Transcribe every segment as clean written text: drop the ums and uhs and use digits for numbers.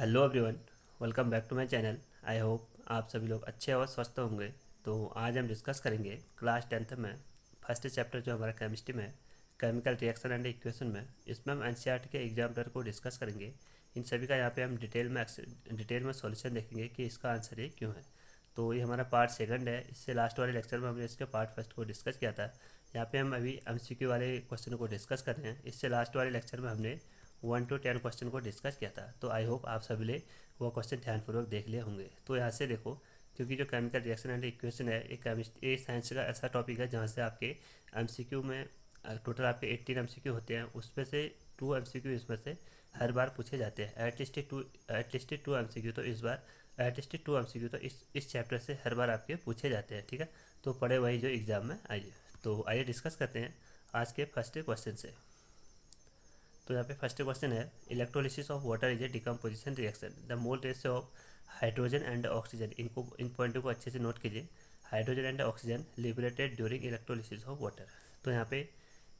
Hello everyone, welcome back to my channel. I hope आप सभी लोग अच्छे और स्वस्थ होंगे। तो आज हम डिस्कस करेंगे क्लास 10th में फर्स्ट चैप्टर जो हमारा केमिस्ट्री में केमिकल रिएक्शन एंड इक्वेशन में। इसमें हम एनसीईआरटी के एग्जाम्पलर को डिस्कस करेंगे। इन सभी का यहाँ पे हम डिटेल में सॉल्यूशन देखेंगे कि इसका आंसर ये क्यों है। तो ये हमारा पार्ट सेकंड है। इससे लास्ट वाले लेक्चर में हमने इसके पार्ट फर्स्ट को डिस्कस किया था। यहाँ पे हम अभी एमसीक्यू वाले क्वेश्चन को डिस्कस कर रहे हैं। इससे लास्ट वाले लेक्चर में हमने 1 to 10 क्वेश्चन को डिस्कस किया था। तो आई होप आप सभी ने वो क्वेश्चन ध्यानपूर्वक देख लिए होंगे। तो यहाँ से देखो, क्योंकि जो केमिकल रिएक्शन एंड इक्वेशन है ये साइंस का ऐसा टॉपिक है जहाँ से आपके एमसीक्यू में टोटल आपके 18 एमसीक्यू होते हैं। उसमें से 2 एमसीक्यू इसमें से हर बार पूछे जाते हैं। एटलीस्ट टू एमसीक्यू तो इस बार एटलीस्ट 2 एमसीक्यू तो इस चैप्टर से हर बार आपके पूछे जाते हैं। ठीक है, तो पढ़े वही जो एग्ज़ाम में आइए। तो आइए डिस्कस करते हैं आज के फर्स्ट क्वेश्चन से। तो यहाँ पे फर्स्ट क्वेश्चन है, electrolysis of water is a decomposition reaction. The mole ratio of hydrogen and oxygen. इनको इन पॉइंटों को अच्छे से नोट कीजिए। Hydrogen and oxygen liberated during electrolysis of water. तो यहाँ पे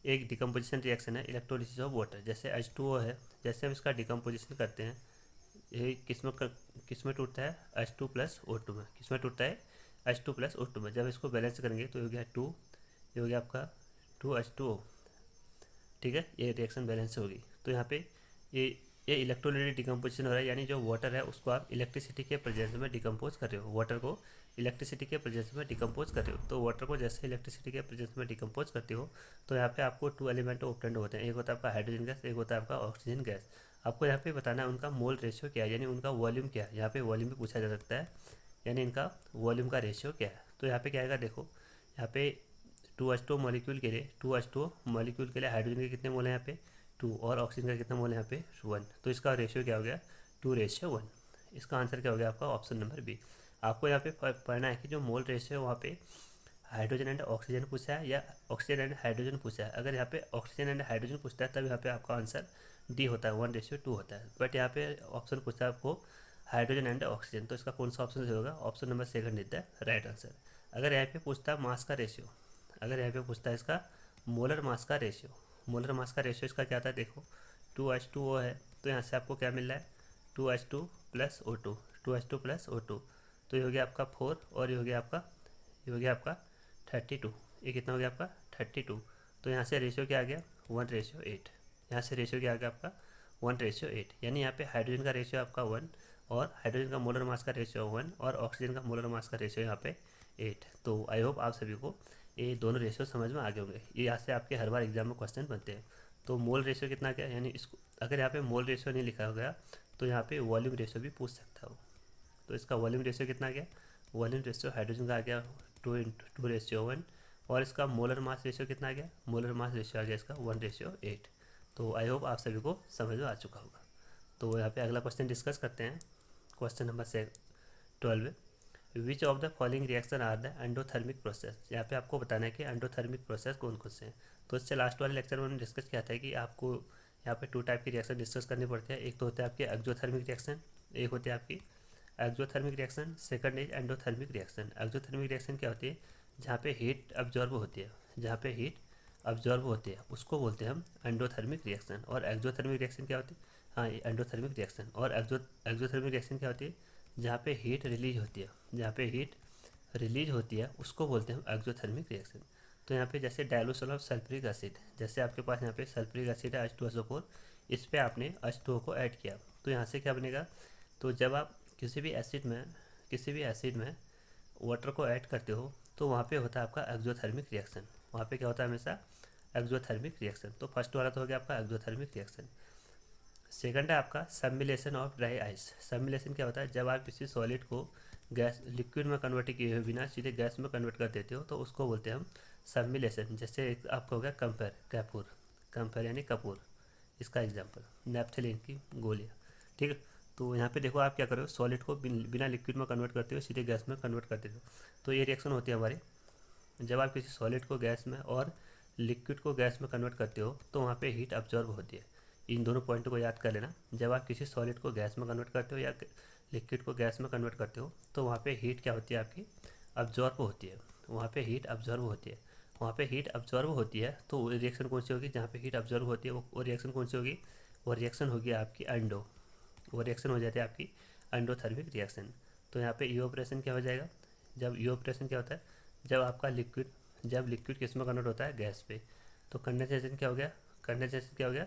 एक डिकम्पोजिशन रिएक्शन है इलेक्ट्रोलिसिस ऑफ वाटर। जैसे H2O है, जैसे हम इसका डिकम्पोजिशन करते हैं, ये किस में टूटता है, H2 + O2 में। किस में टूटता है, H2 + O2 में। जब इसको बैलेंस करेंगे तो ये हो गया 2, ये हो गया आपका 2H2O। ठीक है, ये रिएक्शन बैलेंस होगी। तो यहाँ पे ये ये इलेक्ट्रोलाइटिक डिकम्पोजिशन हो रहा है, यानी जो वाटर है उसको आप इलेक्ट्रिसिटी के प्रेजेंस में डिकम्पोज कर रहे हो। वाटर को इलेक्ट्रिसिटी के प्रेजेंस में डिकम्पोज कर रहे हो। तो वाटर को जैसे इलेक्ट्रिसिटी के प्रेजेंस में डिकम्पोज करते हो तो यहाँ पे आपको 2 एलिमेंट ऑब्टेंड होते हैं। एक होता है आपका हाइड्रोजन गैस, एक होता है आपका ऑक्सीजन गैस। आपको यहाँ पे बताना है उनका मोल रेशियो क्या है, यानी उनका वॉल्यूम क्या है। यहाँ पे वॉल्यूम भी पूछा जा सकता है, यानी इनका वॉल्यूम का रेशियो क्या है। तो यहाँ पे क्या आएगा, देखो यहाँ पे 2H2O मॉलिक्यूल के लिए 2H2O मॉलिक्यूल के लिए हाइड्रोजन के कितने मोल हैं यहाँ पे 2, और ऑक्सीजन का कितना मोल है यहाँ पे 1। तो इसका रेशियो क्या हो गया, 2:1। इसका आंसर क्या हो गया आपका ऑप्शन नंबर बी। आपको यहाँ पे पढ़ना है कि जो मोल रेशियो वहाँ पे हाइड्रोजन एंड ऑक्सीजन पूछा है या ऑक्सीजन एंड हाइड्रोजन पूछा है। अगर यहाँ पे ऑक्सीजन एंड हाइड्रोजन पूछता है तब यहाँ पे आपका आंसर डी होता है, 1:2 होता है। बट यहाँ पे ऑप्शन पूछता है आपको हाइड्रोजन एंड ऑक्सीजन, तो इसका कौन सा ऑप्शन होगा, option number second is the right answer. अगर यहाँ पे पूछता है मास का रेशियो, अगर यहाँ पे पूछता है इसका मोलर मास का रेशियो, मोलर मास का रेशियो इसका क्या आता है, देखो 2H2O है, तो यहाँ से आपको क्या मिल रहा है 2H2 + O2, 2H2 + O2। तो ये हो गया आपका 4 और ये हो गया आपका 32। ये कितना हो गया आपका 32। तो यहाँ से रेशियो क्या आ गया 1:8। यहाँ से रेशियो क्या आ गया आपका 1:8, यानी यहाँ पे हाइड्रोजन का रेशियो आपका 1 और हाइड्रोजन का मोलर मास का रेशियो 1 और ऑक्सीजन का मोलर मास का रेशियो यहाँ पे 8। तो आई होप आप सभी को ये दोनों रेशियो समझ में आ गए होंगे। ये यहाँ से आपके हर बार एग्जाम में क्वेश्चन बनते हैं। तो मोल रेशियो कितना क्या, यानी इसको अगर यहाँ पे मोल रेशियो नहीं लिखा हो गया तो यहाँ पे वॉल्यूम रेशियो भी पूछ सकता हो। तो इसका वॉल्यूम रेशियो कितना गया, वॉल्यूम रेशियो हाइड्रोजन का आ गया 2:1, और इसका मोलर मास रेशियो कितना आ गया, मोलर मास रेशियो आ गया इसका 1:8। तो आई होप आप सभी को समझ में आ चुका होगा। तो यहाँ पे अगला क्वेश्चन डिस्कस करते हैं। Question number 12, which of the following reaction are the endothermic process. यहाँ पे आपको बताना है कि एंडोथर्मिक प्रोसेस कौन कौन से हैं। तो इससे लास्ट वाले लेक्चर में हमने डिस्कस किया था कि आपको यहाँ पे 2 टाइप की रिएक्शन डिस्कस करनी पड़ती है। एक तो होता है आपकी एक्जोथर्मिक रिएक्शन, एक होती है आपकी exothermic reaction, second is endothermic reaction. Exothermic reaction क्या होती है, जहाँ पे हीट अब्जॉर्ब होती है, जहाँ पे हीट अब्जॉर्ब होती है उसको बोलते हैं हम एंडोथर्मिक रिएक्शन। और एक्जोथर्मिक रिएक्शन क्या होती है, हाँ ये एंडोथर्मिक रिएक्शन। और एक्जोथर्मिक रिएक्शन क्या होती है, जहाँ पे हीट रिलीज होती है, जहाँ पे हीट रिलीज होती है उसको बोलते हैं हम एक्जोथर्मिक रिएक्शन। तो यहाँ पे जैसे डाइल्यूशन ऑफ सल्फ्यूरिक एसिड, जैसे आपके पास यहाँ पे सल्फ्यूरिक एसिड है H2SO4, इस पर आपने H2O को ऐड किया तो यहाँ से क्या बनेगा। तो जब आप किसी भी एसिड में वाटर को ऐड करते हो तो वहाँ पे होता है आपका एक्जोथर्मिक रिएक्शन। वहाँ पे क्या होता है हमेशा एक्जोथर्मिक रिएक्शन। तो फर्स्ट वाला तो हो गया आपका एक्जोथर्मिक रिएक्शन। सेकंड है आपका सबमिलेशन ऑफ ड्राई आइस। सबमिलेशन क्या होता है, जब आप किसी सॉलिड को गैस लिक्विड में कन्वर्ट किए हुए बिना सीधे गैस में कन्वर्ट कर देते हो तो उसको बोलते हैं हम सबमिलेशन। जैसे एक आपका हो गया कंपेयर यानी कपूर, इसका एग्जांपल नेपथलीन की गोलियाँ। ठीक है, तो यहाँ पे देखो आप क्या करो, सॉलिड को बिना लिक्विड में कन्वर्ट करते हो सीधे गैस में कन्वर्ट कर देते हो। तो ये रिएक्शन होती है हमारी, जब आप किसी सॉलिड को गैस में और लिक्विड को गैस में कन्वर्ट करते हो तो वहाँ पे हीट अब्जॉर्ब होती है। इन दोनों पॉइंट को याद कर लेना, जब आप किसी सॉलिड को गैस में कन्वर्ट करते हो या लिक्विड को गैस में कन्वर्ट करते हो तो वहाँ पे हीट क्या होती है आपकी अब्जॉर्ब होती है। वहाँ पे हीट अब्जॉर्ब होती है, वहाँ पे हीट अब्जॉर्ब होती है। तो रिएक्शन कौन सी होगी, जहाँ पे हीट अब्जॉर्ब होती है वो रिएक्शन कौन सी होगी, वो रिएक्शन होगी आपकी वो रिएक्शन हो जाती है आपकी एंडोथर्मिक रिएक्शन। तो यहाँ पे इवोपरेशन क्या हो जाएगा, जब इवोपरेशन क्या होता है, जब लिक्विड किस में कन्वर्ट होता है, गैस पे। तो कंडेंसेशन क्या हो गया, कंडेंसेशन क्या हो गया,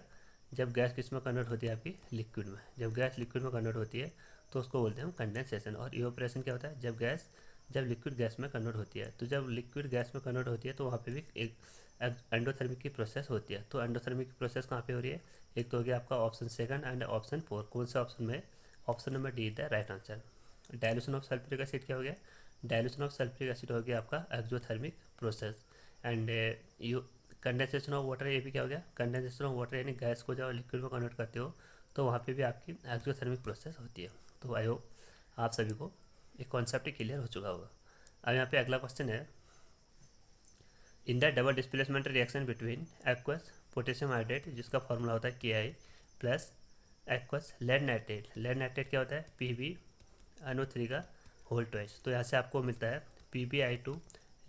जब गैस किस में कन्वर्ट होती है, आपकी लिक्विड में। जब गैस लिक्विड में कन्वर्ट होती है तो उसको बोलते हैं हम कंडेंसेशन। और इवोपरेशन क्या होता है, जब लिक्विड गैस में कन्वर्ट होती है। तो जब लिक्विड गैस में कन्वर्ट होती है तो वहाँ पे भी एक एंडोथर्मिक की प्रोसेस होती है। तो एंडोथर्मिक की प्रोसेस कहाँ पे हो रही है, एक तो हो गया आपका ऑप्शन सेकंड एंड ऑप्शन 4। कौन सा ऑप्शन में, option number D the right answer. Dilution of sulphuric acid क्या हो गया, डायलूशन ऑफ सल्फ्यूरिक एसिड हो गया आपका exothermic process. And you condensation of water, ये भी क्या हो गया, कंडेंसेशन ऑफ वाटर, यानी गैस को जब लिक्विड में कन्वर्ट करते हो तो वहाँ पे भी आपकी एक्सोथर्मिक प्रोसेस होती है। तो आई होप आप सभी को एक कॉन्सेप्ट क्लियर हो चुका होगा। अब यहाँ पे अगला क्वेश्चन है, in the double displacement reaction between aqueous potassium iodate, जिसका फॉर्मूला होता है KI plus aqueous lead nitrate. Lead nitrate क्या होता है, PbNO3 का होल ट्वाइस। तो यहाँ से आपको मिलता है PbI2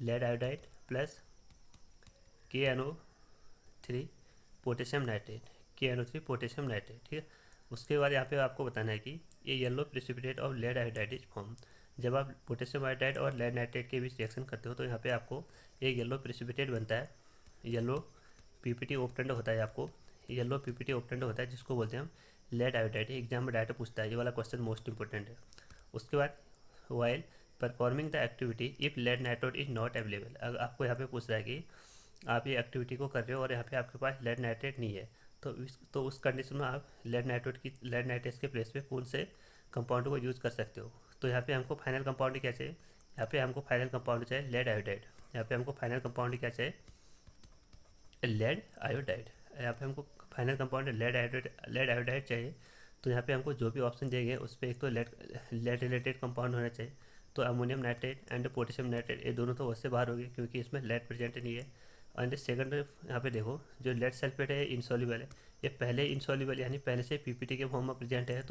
lead iodide plus KNO3 potassium nitrate, KNO3 potassium nitrate, ठीक है। उसके बाद यहाँ पे आपको बताना है कि ये yellow precipitate of lead iodide is form. जब आप पोटेशियम आयोडाइड और लेड नाइट्रेट के बीच रिएक्शन करते हो तो यहाँ पे आपको एक येलो प्रेसिपिटेट बनता है, येलो PPT ओप्टेंड होता है, आपको येलो PPT ओप्टेंड होता है, जिसको बोलते हैं हम लेड आयोडाइड। एग्जाम में डायरेक्ट पूछता है, ये वाला क्वेश्चन मोस्ट इंपॉर्टेंट है। उसके बाद while performing the activity if lead nitrate is not available, अगर आपको यहाँ पे पूछ रहा है कि आप ये एक्टिविटी को कर रहे हो और यहाँ पे आपके पास लेड नाइट्रेट नहीं है, तो उस कंडीशन में आप लेड नाइट्रेट के प्लेस पे कौन से कंपाउंड को यूज़ कर सकते हो। तो यहाँ पे हमको फाइनल कंपाउंड क्या चाहिए, यहाँ पे हमको फाइनल कंपाउंड चाहिए लेड आयोडाइड। यहाँ पे हमको फाइनल कंपाउंड क्या चाहिए, लेड आयोडाइड। यहाँ पे हमको फाइनल कंपाउंड लेड आयोडाइड चाहिए। तो यहाँ पे हमको जो भी ऑप्शन दिए गए उस पर एक तो लेड रिलेटेड कंपाउंड होना चाहिए। तो ammonium nitrate and potassium nitrate, ये दोनों तो वैसे बाहर हो गए क्योंकि इसमें लेड प्रेजेंट नहीं है। एंड सेकंड यहाँ पे देखो, जो लेड सल्फेट है इनसॉल्युबल है, ये पहले इनसॉल्युबल यानी पहले से PPT के फॉर्म में प्रेजेंट है।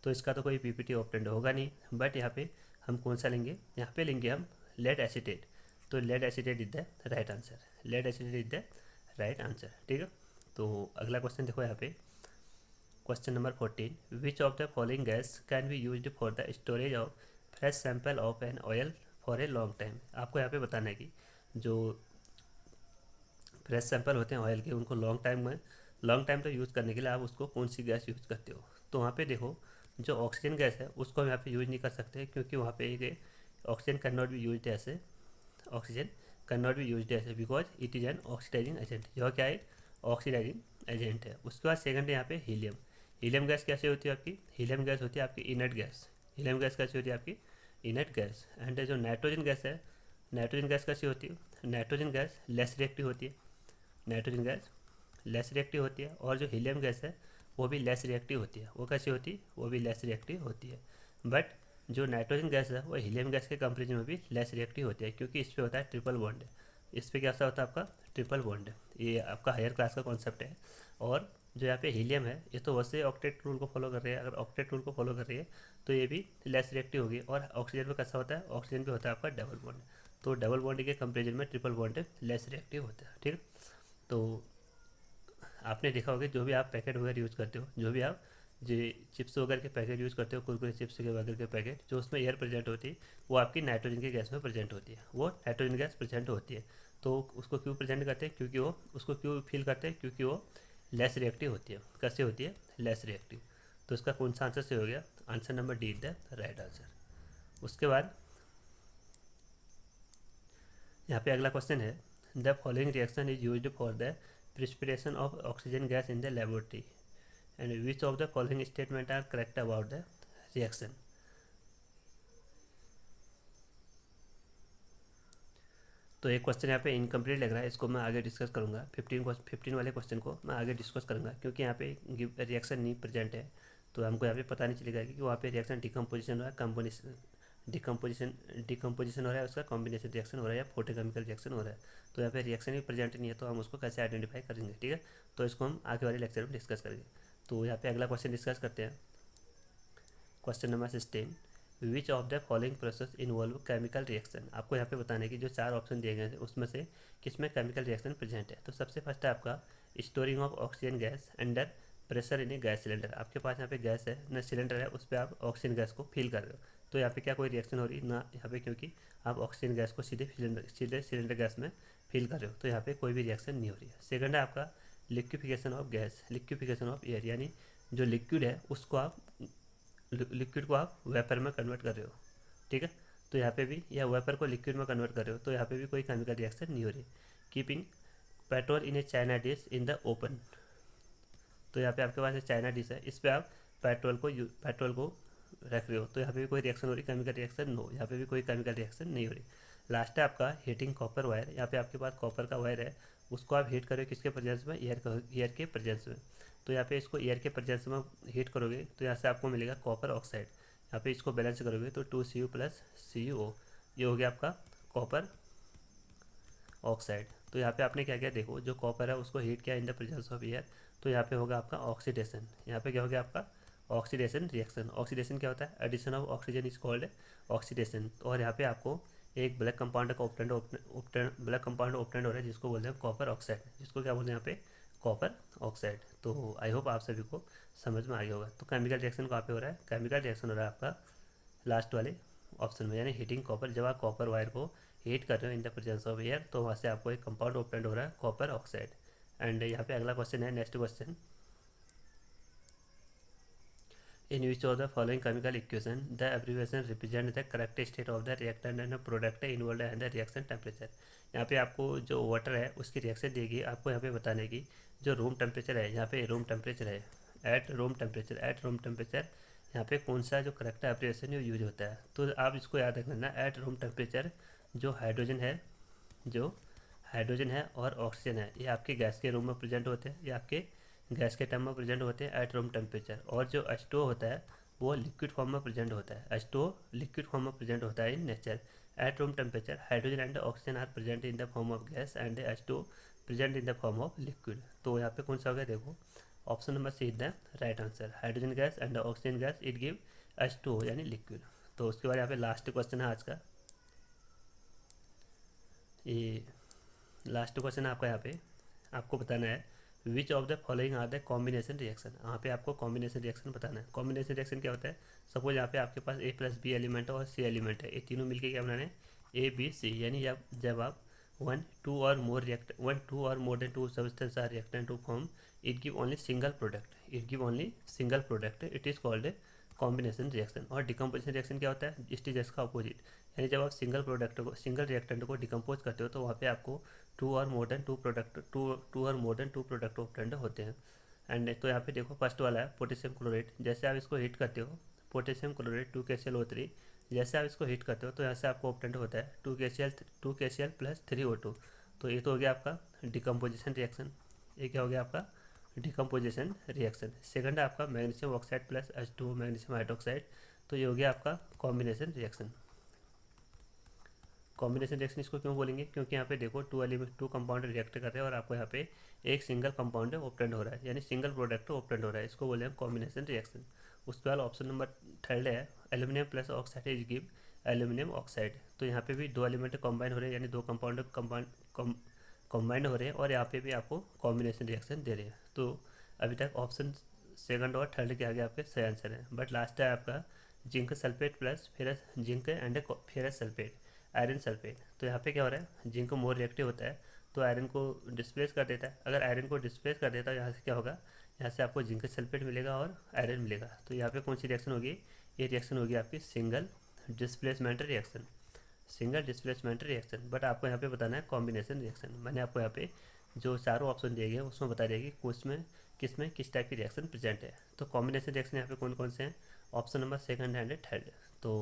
तो इसका तो कोई PPT ऑप्टेंड होगा नहीं। बट यहाँ पे हम कौन सा लेंगे, यहाँ पे लेंगे हम लेड एसीटेट। तो lead acetate is the right answer, lead acetate is the right answer, ठीक है। तो अगला क्वेश्चन देखो यहाँ पे, question number 14, which of the following gas can be used for the storage of fresh sample of an oil for a long time. आपको यहाँ पे बताना है कि जो फ्रेश सैंपल होते हैं ऑयल के, उनको लॉन्ग टाइम तक यूज़ करने के लिए आप उसको कौन सी गैस यूज़ करते हो। तो वहाँ पे देखो, जो ऑक्सीजन गैस है उसको हम यहाँ पे यूज़ नहीं कर सकते क्योंकि वहाँ पे एक oxygen can not be used ऐसे, oxygen can not be used ऐसे because it is an oxidising agent. यह क्या है, ऑक्सीडाइजिंग एजेंट है। उसके बाद सेकंड है यहाँ पे हीलियम। हीलियम गैस कैसे होती है आपकी, हीलियम गैस होती है आपकी इनर्ट गैस। हीलियम गैस कैसी होती है आपकी, इनर्ट गैस। एंड जो नाइट्रोजन गैस है, नाइट्रोजन गैस कैसी होती है, नाइट्रोजन गैस लेस रिएक्टिव होती है, नाइट्रोजन गैस लेस रिएक्टिव होती है। और जो हीलियम गैस है वो भी लेस रिएक्टिव होती है। वो कैसी होती है, वो भी लेस रिएक्टिव होती है। बट जो नाइट्रोजन गैस है वो हीलियम गैस के कंपेरिजन में भी लेस रिएक्टिव होती है क्योंकि इस पर होता है ट्रिपल बॉन्ड। इस पर क्या होता है आपका ट्रिपल बॉन्ड। ये आपका हायर क्लास का कॉन्सेप्ट है। और जो यहाँ पे हीलियम है ये तो वैसे ऑक्टेट रूल को फॉलो कर रही है। अगर ऑक्टेट रूल को फॉलो कर रही है तो ये भी लेस रिएक्टिव होगी। और ऑक्सीजन में कैसा होता है, ऑक्सीजन पे होता है आपका डबल बॉन्ड। तो डबल बॉन्ड के कंपेरिजन में ट्रिपल बॉन्ड लेस रिएक्टिव होता है, ठीक है। तो आपने देखा होगा जो भी आप पैकेट वगैरह यूज़ करते हो, जो भी आप जो चिप्स वगैरह के पैकेट यूज़ करते हो, कुरकुरे चिप्स के वगैरह के पैकेट, जो उसमें एयर प्रेजेंट होती है वो आपकी नाइट्रोजन की गैस में प्रेजेंट होती है। वो नाइट्रोजन गैस प्रेजेंट होती है। तो उसको क्यों प्रेजेंट करते हैं, क्योंकि वो उसको क्यों फील करते हैं, क्योंकि वो लेस रिएक्टिव होती है। कैसे होती है, लेस रिएक्टिव। तो इसका कौन सा आंसर से हो गया, answer number D is the right answer. उसके बाद यहाँ पे अगला क्वेश्चन है, the following reaction is used for the precipitation of oxygen gas in the laboratory and which of the following statement are correct about the reaction. तो एक question यहाँ पे इनकम्प्लीट लग रहा है, इसको मैं आगे डिस्कस करूँगा। 15 वाले क्वेश्चन को मैं आगे डिस्कस करूँगा क्योंकि यहाँ पे रिएक्शन नहीं प्रेजेंट है। तो हमको यहाँ पे पता नहीं चलेगा कि वहाँ पे रिएक्शन डिकम्पोजिशन हो रहा है, कंपोजिशन डिकम्पोजिशन हो रहा है, उसका कॉम्बिनेशन रिएक्शन हो रहा है या फोटोकेमिकल रिएक्शन हो रहा है। तो यहाँ पे रिएक्शन ही प्रेजेंट नहीं है तो हम उसको कैसे आइडेंटिफाई करेंगे, ठीक है। तो इसको हम आगे वाले लेक्चर में डिस्कस करेंगे। तो यहाँ पे अगला क्वेश्चन डिस्कस करते हैं, question number 16, which of the following process involve chemical reaction. आपको यहाँ पे बताना है कि जो 4 ऑप्शन दिए गए हैं उसमें से किस में केमिकल रिएक्शन प्रेजेंट है। तो सबसे फर्स्ट है आपका storing of oxygen gas under pressure in A gas cylinder, आपके पास यहाँ पे गैस है ना, सिलेंडर है, उस पर आप ऑक्सीजन गैस को फिल कर रहे हो, तो यहाँ पे क्या कोई रिएक्शन हो रही ना यहाँ पे, क्योंकि आप ऑक्सीजन गैस को सीधे सिलेंडर गैस में फिल कर रहे हो, तो यहाँ पे कोई भी रिएक्शन नहीं हो रही है। सेकंड है आपका liquefaction of gas, liquefaction of air, यानी जो लिक्विड है उसको आप लिक्विड को आप वेपर में कन्वर्ट कर रहे हो, ठीक है। तो यहाँ पे भी या वेपर को लिक्विड में कन्वर्ट कर रहे हो, तो यहाँ पे भी कोई केमिकल रिएक्शन नहीं हो रही। Keeping petrol in A China dish in the open, तो यहाँ पे आपके पास चाइना डिश है, इस पर आप पेट्रोल को रख रहे हो, तो यहाँ पे भी कोई रिएक्शन हो रही, केमिकल रिएक्शन नो, यहाँ पे भी कोई केमिकल रिएक्शन नहीं हो रही। लास्ट है आपका हीटिंग कॉपर वायर, यहाँ पे आपके पास कॉपर का वायर है, उसको आप हीट करोगे किसके प्रेजेंस में, एयर के प्रेजेंस में, तो यहाँ पे इसको एयर के प्रेजेंस में हीट करोगे तो यहाँ से आपको मिलेगा कॉपर ऑक्साइड, यहाँ पे इसको बैलेंस करोगे तो 2Cu प्लस CuO, ये हो गया आपका कॉपर ऑक्साइड। तो यहाँ पे आपने क्या किया, देखो जो कॉपर है उसको हीट किया in the presence of air, तो यहाँ पे होगा आपका ऑक्सीडेशन, यहाँ पे क्या हो गया आपका ऑक्सीडेशन रिएक्शन। ऑक्सीडेशन क्या होता है, addition of oxygen is called oxidation. और यहाँ पे आपको एक ब्लैक कंपाउंड का ब्लैक कंपाउंड ओपटेंड हो रहा है, जिसको बोलते हैं कॉपर ऑक्साइड, जिसको क्या बोलते हैं यहाँ पे कॉपर ऑक्साइड। तो आई होप आप सभी को समझ में आ गया होगा। तो केमिकल रिएक्शन कहाँ पे हो रहा है, केमिकल रिएक्शन हो रहा है आपका लास्ट वाले ऑप्शन में, यानी हीटिंग कॉपर। जब आप कॉपर वायर को हीट कर रहे हो in the presence of air, तो वहाँ से आपको एक कंपाउंड ओपटेंड हो रहा है कॉपर ऑक्साइड। एंड यहाँ पे अगला क्वेश्चन है, next question, in which of the following chemical equation the abbreviation represent the correct state of the reactant and product involve and the reaction temperature. यहाँ पे आपको जो वाटर है उसकी रिएक्शन देगी, आपको यहाँ पे बताने की जो रूम टेम्परेचर है, यहाँ पे रूम टेम्परेचर है, एट रूम टेम्परेचर यहाँ पे कौन सा जो करेक्ट एब्रीविएशन यूज होता है। तो आप इसको याद रखना, एट रूम टेम्परेचर जो हाइड्रोजन है और ऑक्सीजन है, ये आपके गैस के रूम में प्रेजेंट होते हैं, ये आपके गैस के टर्म में प्रेजेंट होते हैं एट रूम टेम्परेचर। और जो H2O होता है वो लिक्विड फॉर्म में प्रेजेंट होता है, H2O लिक्विड फॉर्म में प्रेजेंट होता है in nature. At room temperature hydrogen and oxygen are present in the form of gas and H2O present in the form of liquid. तो यहाँ पे कौन सा हो गया, देखो option number C is the right answer, hydrogen gas and oxygen gas it give H2O यानी liquid. तो उसके बाद यहाँ पे लास्ट क्वेश्चन है आज का, ये लास्ट क्वेश्चन है आपका, यहाँ पे आपको बताना है which of the following are the combination reaction. यहाँ पे आपको कॉम्बिनेशन रिएक्शन बताना है। कॉम्बिनेशन रिएक्शन क्या होता है, सपोज यहाँ पे आपके पास A+B एलिमेंट है और C एलिमेंट है, ये तीनों मिलके क्या बनाने ABC, यानी जब आप टू और more than two substance are reactant to form it give only single product it is called combination reaction. और डिकम्पोजिशन रिएक्शन क्या होता है, इस इसका अपोजिट, यानी जब आप सिंगल रिएक्टेंट को डिकम्पोज करते हो तो वहाँ पे आपको टू और more than two product obtained होते हैं। एंड तो यहाँ पे देखो फर्स्ट वाला है पोटेशियम क्लोराइड, जैसे आप इसको हीट करते हो पोटेशियम क्लोराइड 2KClO3, जैसे आप इसको हीट करते हो तो यहाँ से आपको ऑब्टेंड होता है 2KCl प्लस 3O2। तो ये तो हो गया आपका डिकम्पोजिशन रिएक्शन, ये क्या हो गया आपका डिकम्पोजिशन रिएक्शन। सेकंड है आपका magnesium oxide plus H2O magnesium hydroxide, तो ये हो गया आपका कॉम्बिनेशन रिएक्शन। कॉम्बिनेशन रिएक्शन इसको क्यों बोलेंगे, क्योंकि यहाँ पे देखो टू कंपाउंड रिएक्ट कर रहे हैं और आपको यहाँ पे एक सिंगल कंपाउंड ऑब्टेंड हो रहा है, यानी सिंगल प्रोडक्ट ऑब्टेंड हो रहा है, इसको बोले हम कॉम्बिनेशन रिएक्शन। उसके बाद ऑप्शन नंबर थर्ड है aluminium plus oxide is give aluminium oxide. तो यहाँ पे भी दो एलिमेंट कंबाइन हो रहे हैं, यानी दो कंपाउंड कंबाइंड हो रहे हैं और यहाँ पे भी आपको कॉम्बिनेशन रिएक्शन दे रहे हैं। तो अभी तक ऑप्शन सेकंड और थर्ड के आगे आपके सही आंसर है। बट लास्ट है आपका zinc sulphate plus ferrous zinc and ferrous sulphate, iron sulphate. तो यहाँ पे क्या हो रहा है, जिंक मोर रिएक्टिव होता है तो आयरन को डिस्प्लेस कर देता है। अगर आयरन को डिस्प्लेस कर देता है यहाँ से क्या होगा, यहाँ से आपको जिंक सल्फेट मिलेगा और आयरन मिलेगा। तो यहाँ पे कौन सी रिएक्शन होगी, ये रिएक्शन होगी आपकी सिंगल डिस्प्लेसमेंट रिएक्शन। बट आपको यहाँ पे बताना है कॉम्बिनेशन रिएक्शन। मैंने आपको यहाँ पे जो चारों ऑप्शन दिए गए उसमें बता दिया कि किसमें किस टाइप की रिएक्शन प्रेजेंट है। तो कॉम्बिनेशन रिएक्शन यहाँ पे कौन कौन से हैं, option number second and third. तो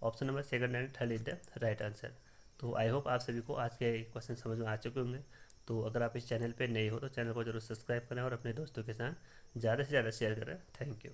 option number second and third is the right answer. तो आई होप आप सभी को आज के क्वेश्चन समझ में आ चुके होंगे। तो अगर आप इस चैनल पे नए हो तो चैनल को जरूर सब्सक्राइब करें और अपने दोस्तों के साथ ज़्यादा से ज़्यादा शेयर करें। Thank you.